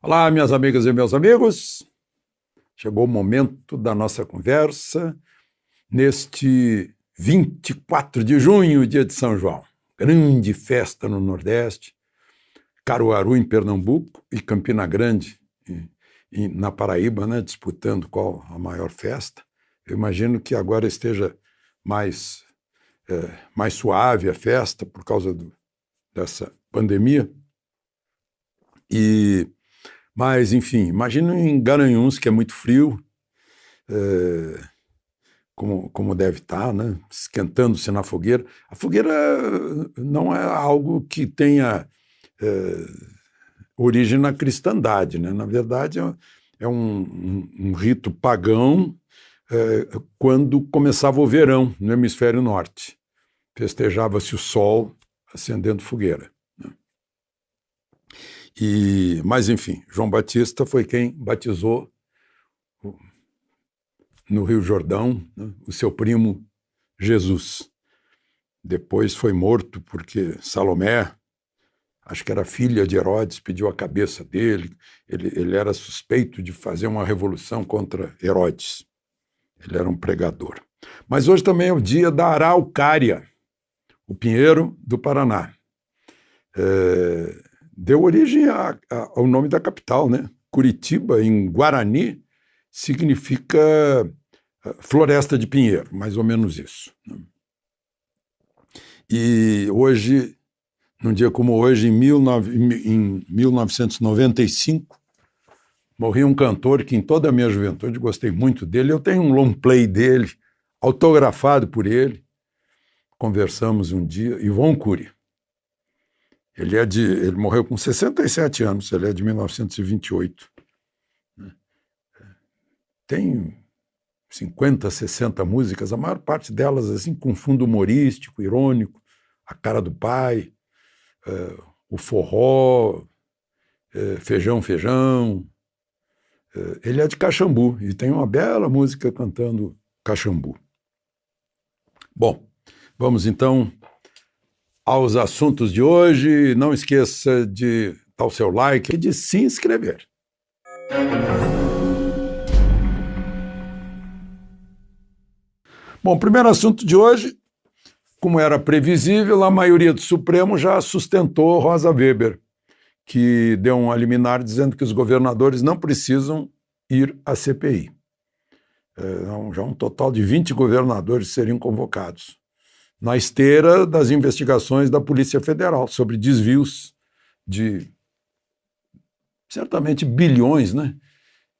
Olá, minhas amigas e meus amigos. Chegou o momento da nossa conversa neste 24 de junho, dia de São João. Grande festa no Nordeste, Caruaru, em Pernambuco, e Campina Grande, na Paraíba, né, disputando qual a maior festa. Eu imagino que agora esteja mais suave a festa por causa dessa pandemia. Mas, enfim, imagino em Garanhuns, que é muito frio, como deve estar, né? Esquentando-se na fogueira. A fogueira não é algo que tenha origem na cristandade, né? Na verdade, é um rito pagão quando começava o verão no hemisfério norte. Festejava-se o sol acendendo fogueira. Mas, enfim, João Batista foi quem batizou no Rio Jordão, né, o seu primo Jesus. Depois foi morto porque Salomé, acho que era filha de Herodes, pediu a cabeça dele. Ele era suspeito de fazer uma revolução contra Herodes. Ele era um pregador. Mas hoje também é o dia da araucária, o pinheiro do Paraná. Deu origem ao nome da capital, né? Curitiba, em Guarani, significa floresta de pinheiro, mais ou menos isso. E hoje, num dia como hoje, em 1995, morreu um cantor que em toda a minha juventude gostei muito dele. Eu tenho um long play dele, autografado por ele. Conversamos um dia, Ivon Cury. Ele morreu com 67 anos, ele é de 1928. Tem 50, 60 músicas, a maior parte delas assim, com fundo humorístico, irônico, A Cara do Pai, o forró, Feijão, Feijão. Ele é de Caxambu e tem uma bela música cantando Caxambu. Bom, vamos então aos assuntos de hoje. Não esqueça de dar o seu like e de se inscrever. Bom, o primeiro assunto de hoje, como era previsível, a maioria do Supremo já sustentou Rosa Weber, que deu um liminar dizendo que os governadores não precisam ir à CPI. Já um total de 20 governadores seriam convocados, na esteira das investigações da Polícia Federal sobre desvios de, certamente, bilhões, né,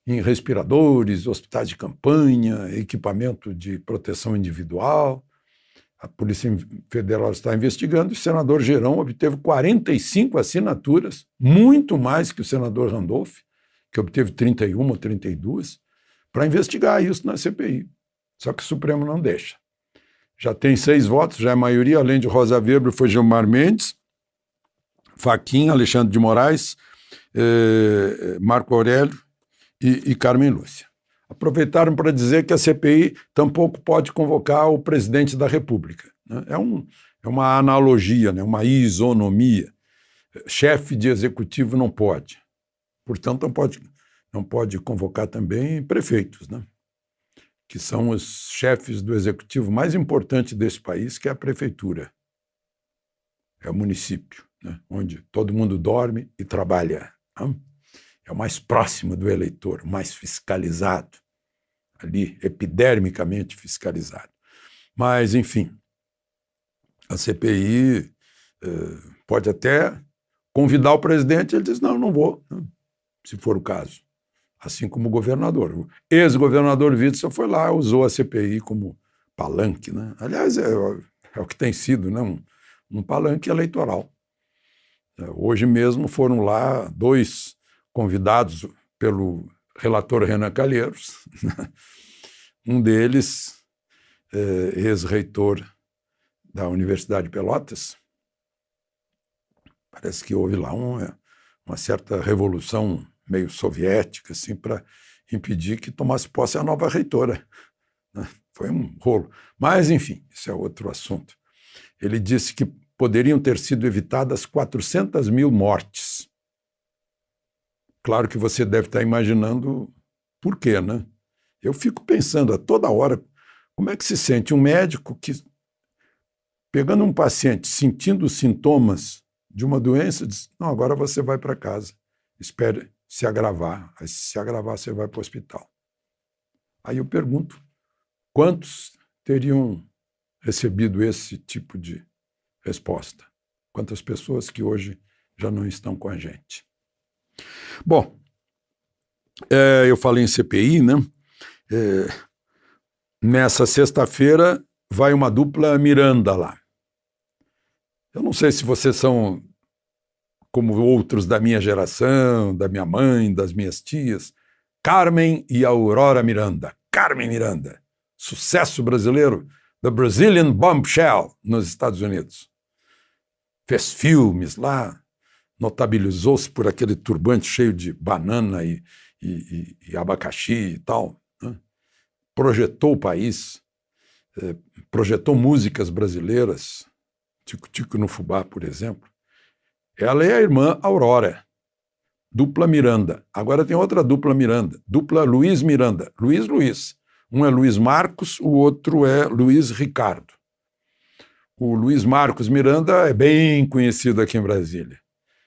em respiradores, hospitais de campanha, equipamento de proteção individual. A Polícia Federal está investigando e o senador Gerão obteve 45 assinaturas, muito mais que o senador Randolph, que obteve 31 ou 32, para investigar isso na CPI. Só que o Supremo não deixa. Já tem 6 votos, já é a maioria, além de Rosa Weber, foi Gilmar Mendes, Fachin, Alexandre de Moraes, Marco Aurélio e Carmen Lúcia. Aproveitaram para dizer que a CPI tampouco pode convocar o presidente da República. Né? É uma analogia, né? Uma isonomia. Chefe de executivo não pode. Portanto, não pode convocar também prefeitos, né? Que são os chefes do executivo mais importante desse país, que é a prefeitura. É o município, né? Onde todo mundo dorme e trabalha. Né? É o mais próximo do eleitor, o mais fiscalizado, ali, epidermicamente fiscalizado. Mas, enfim, a CPI pode até convidar o presidente, ele diz, não vou, se for o caso. Assim como o governador. O ex-governador Witzel foi lá, usou a CPI como palanque, né? Aliás, é o que tem sido, né? Um palanque eleitoral. Hoje mesmo foram lá 2 convidados pelo relator Renan Calheiros, um deles, ex-reitor da Universidade de Pelotas. Parece que houve lá uma certa revolução meio soviética, assim, para impedir que tomasse posse a nova reitora. Foi um rolo. Mas, enfim, isso é outro assunto. Ele disse que poderiam ter sido evitadas 400 mil mortes Claro que você deve estar imaginando por quê, né? Eu fico pensando a toda hora como é que se sente um médico que, pegando um paciente, sentindo os sintomas de uma doença, diz, não, agora você vai para casa, espere se agravar. Aí, se agravar, você vai para o hospital. Aí eu pergunto, quantos teriam recebido esse tipo de resposta? Quantas pessoas que hoje já não estão com a gente? Bom, eu falei em CPI, né? Nessa sexta-feira vai uma dupla Miranda lá. Eu não sei se vocês são como outros da minha geração, da minha mãe, das minhas tias. Carmen e Aurora Miranda. Carmen Miranda, sucesso brasileiro, The Brazilian Bombshell, nos Estados Unidos. Fez filmes lá, notabilizou-se por aquele turbante cheio de banana e abacaxi e tal. Né? Projetou o país, projetou músicas brasileiras, Tico-Tico no Fubá, por exemplo. Ela é a irmã Aurora, dupla Miranda. Agora tem outra dupla Miranda, dupla Luiz Miranda. Luiz. Um é Luiz Marcos, o outro é Luiz Ricardo. O Luiz Marcos Miranda é bem conhecido aqui em Brasília.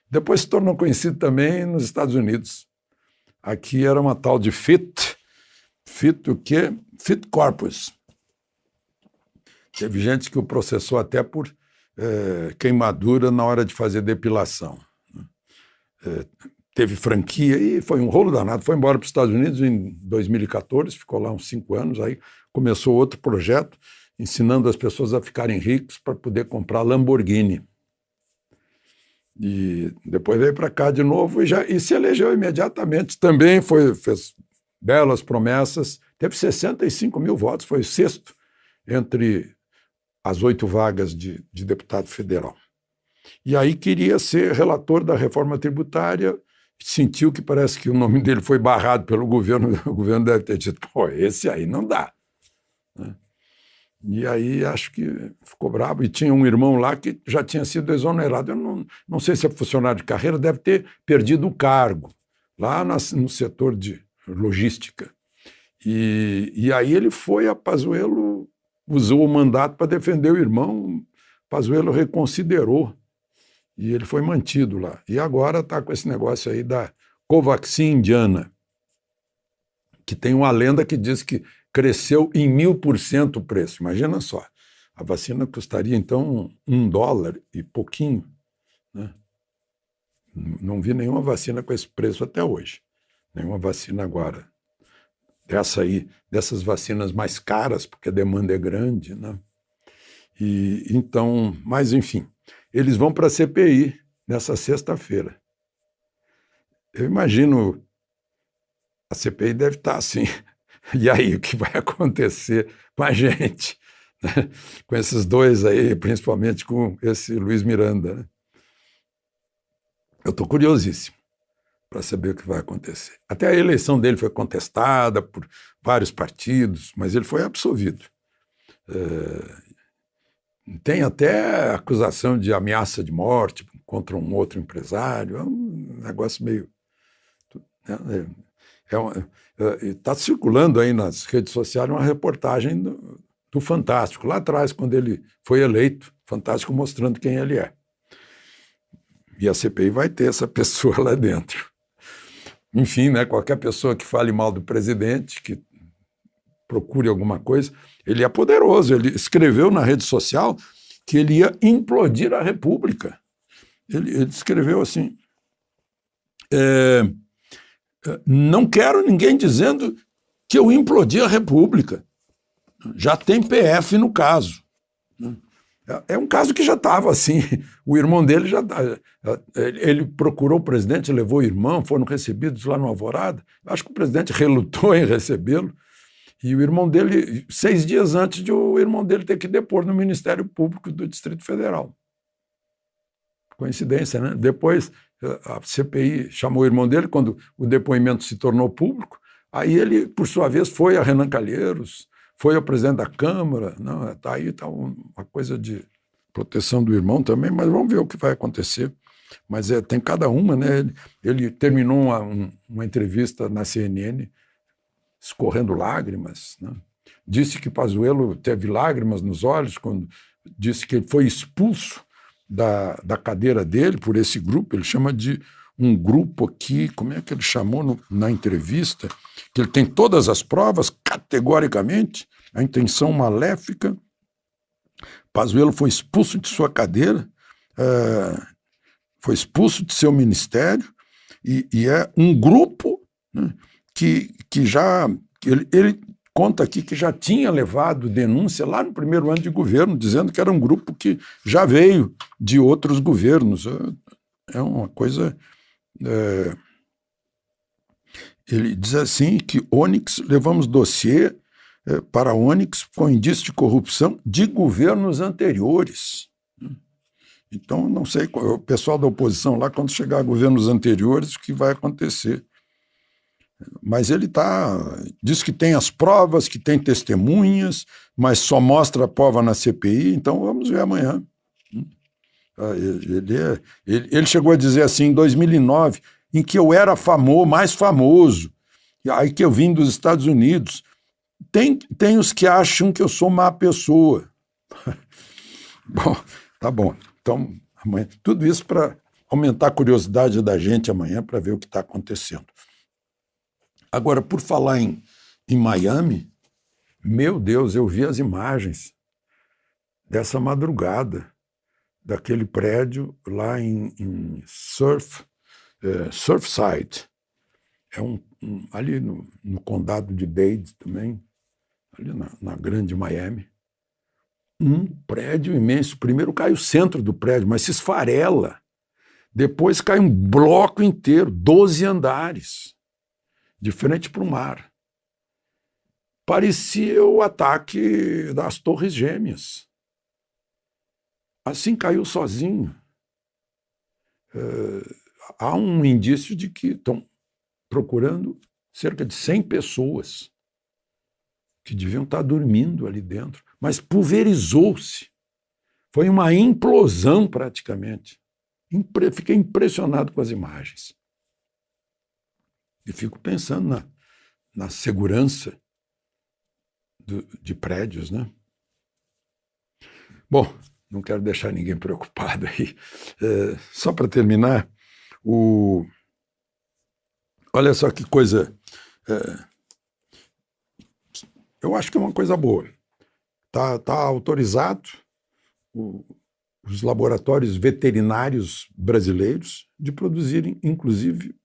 Depois se tornou conhecido também nos Estados Unidos. Aqui era uma tal de Fit o quê? Fit Corpus. Teve gente que o processou até por queimadura na hora de fazer depilação. Teve franquia e foi um rolo danado. Foi embora para os Estados Unidos em 2014, ficou lá uns 5 anos, aí começou outro projeto, ensinando as pessoas a ficarem ricos para poder comprar Lamborghini. E depois veio para cá de novo e se elegeu imediatamente. Também fez belas promessas, teve 65 mil votos, foi o 6º entre as 8 vagas de deputado federal. E aí queria ser relator da reforma tributária, sentiu que parece que o nome dele foi barrado pelo governo, o governo deve ter dito, pô, esse aí não dá. Né? E aí acho que ficou bravo, e tinha um irmão lá que já tinha sido exonerado. Eu não sei se é funcionário de carreira, deve ter perdido o cargo, lá no setor de logística. E aí ele foi a Pazuello, usou o mandato para defender o irmão, Pazuello reconsiderou, e ele foi mantido lá. E agora está com esse negócio aí da Covaxin indiana, que tem uma lenda que diz que cresceu em 1000% o preço. Imagina só, a vacina custaria então $1 e pouquinho. Né? Não vi nenhuma vacina com esse preço até hoje. Nenhuma vacina agora. Dessas vacinas mais caras, porque a demanda é grande. Né? E, então, mas enfim, eles vão para a CPI nessa sexta-feira. Eu imagino, a CPI deve estar assim, e aí o que vai acontecer com a gente? Né? Com esses dois aí, principalmente com esse Luiz Miranda. Né? Eu estou curiosíssimo para saber o que vai acontecer. Até a eleição dele foi contestada por vários partidos, mas ele foi absolvido. Tem até acusação de ameaça de morte contra um outro empresário. É um negócio meio... Está circulando aí nas redes sociais uma reportagem do Fantástico, lá atrás, quando ele foi eleito, Fantástico mostrando quem ele é. E a CPI vai ter essa pessoa lá dentro. Enfim, né, qualquer pessoa que fale mal do presidente, que procure alguma coisa, ele é poderoso. Ele escreveu na rede social que ele ia implodir a República. Ele escreveu assim, não quero ninguém dizendo que eu implodi a República. Já tem PF no caso. É um caso que já estava assim. O irmão dele já... Ele procurou o presidente, levou o irmão, foram recebidos lá no Alvorada. Acho que o presidente relutou em recebê-lo. E o irmão dele, 6 dias antes de o irmão dele ter que depor no Ministério Público do Distrito Federal. Coincidência, né? Depois a CPI chamou o irmão dele, quando o depoimento se tornou público, aí ele, por sua vez, foi a Renan Calheiros, foi ao presidente da Câmara. Não, aí está uma coisa de proteção do irmão também, mas vamos ver o que vai acontecer. mas tem cada uma, né? Ele terminou uma entrevista na CNN escorrendo lágrimas, né? Disse que Pazuello teve lágrimas nos olhos quando disse que ele foi expulso da cadeira dele por esse grupo. Ele chama de um grupo aqui, como é que ele chamou na entrevista? Que ele tem todas as provas, categoricamente, a intenção maléfica. Pazuello foi expulso de sua cadeira, foi expulso de seu ministério, e é um grupo, né, que já... Ele conta aqui que já tinha levado denúncia lá no primeiro ano de governo, dizendo que era um grupo que já veio de outros governos. É uma coisa... Ele diz assim que Onyx, levamos dossiê para Onyx com indício de corrupção de governos anteriores. Então, não sei, o pessoal da oposição lá, quando chegar a governos anteriores, o que vai acontecer. Mas ele diz que tem as provas, que tem testemunhas, mas só mostra a prova na CPI, então vamos ver amanhã. Ele chegou a dizer assim, em 2009, em que eu era mais famoso, aí que eu vim dos Estados Unidos. Tem os que acham que eu sou má pessoa. Bom, tá bom. Então, amanhã, tudo isso para aumentar a curiosidade da gente amanhã para ver o que está acontecendo. Agora, por falar em Miami, meu Deus, eu vi as imagens dessa madrugada, daquele prédio lá em Surfside. É ali no condado de Dade também, ali na grande Miami. Um prédio imenso. Primeiro cai o centro do prédio, mas se esfarela. Depois cai um bloco inteiro, 12 andares, de frente para o mar. Parecia o ataque das Torres Gêmeas. Assim caiu sozinho. Há um indício de que estão procurando cerca de 100 pessoas que deviam estar dormindo ali dentro, mas pulverizou-se. Foi uma implosão praticamente. Fiquei impressionado com as imagens. E fico pensando na segurança de prédios, né? Bom, não quero deixar ninguém preocupado aí. Só para terminar, olha só que coisa... eu acho que é uma coisa boa. Tá autorizado os laboratórios veterinários brasileiros de produzirem, inclusive,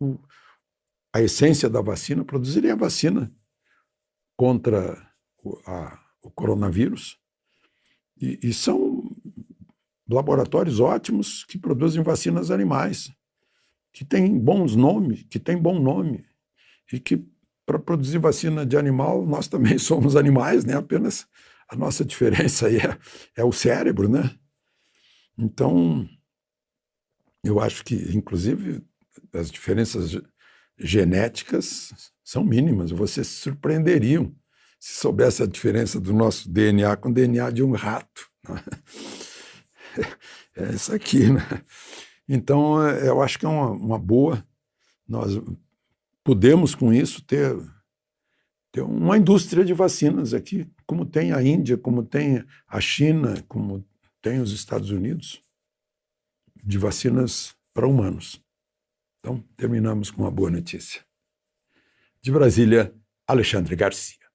a essência da vacina, produzirem a vacina contra o coronavírus. E são laboratórios ótimos que produzem vacinas animais, que têm bons nomes, que têm bom nome, e que, para produzir vacina de animal, nós também somos animais, né? Apenas a nossa diferença aí é o cérebro, né? Então, eu acho que, inclusive, as diferenças genéticas são mínimas. Vocês se surpreenderiam se soubesse a diferença do nosso DNA com o DNA de um rato. Né? É isso aqui, né? Então, eu acho que é uma boa. Nós podemos, com isso, ter uma indústria de vacinas aqui, como tem a Índia, como tem a China, como tem os Estados Unidos, de vacinas para humanos. Então, terminamos com uma boa notícia. De Brasília, Alexandre Garcia.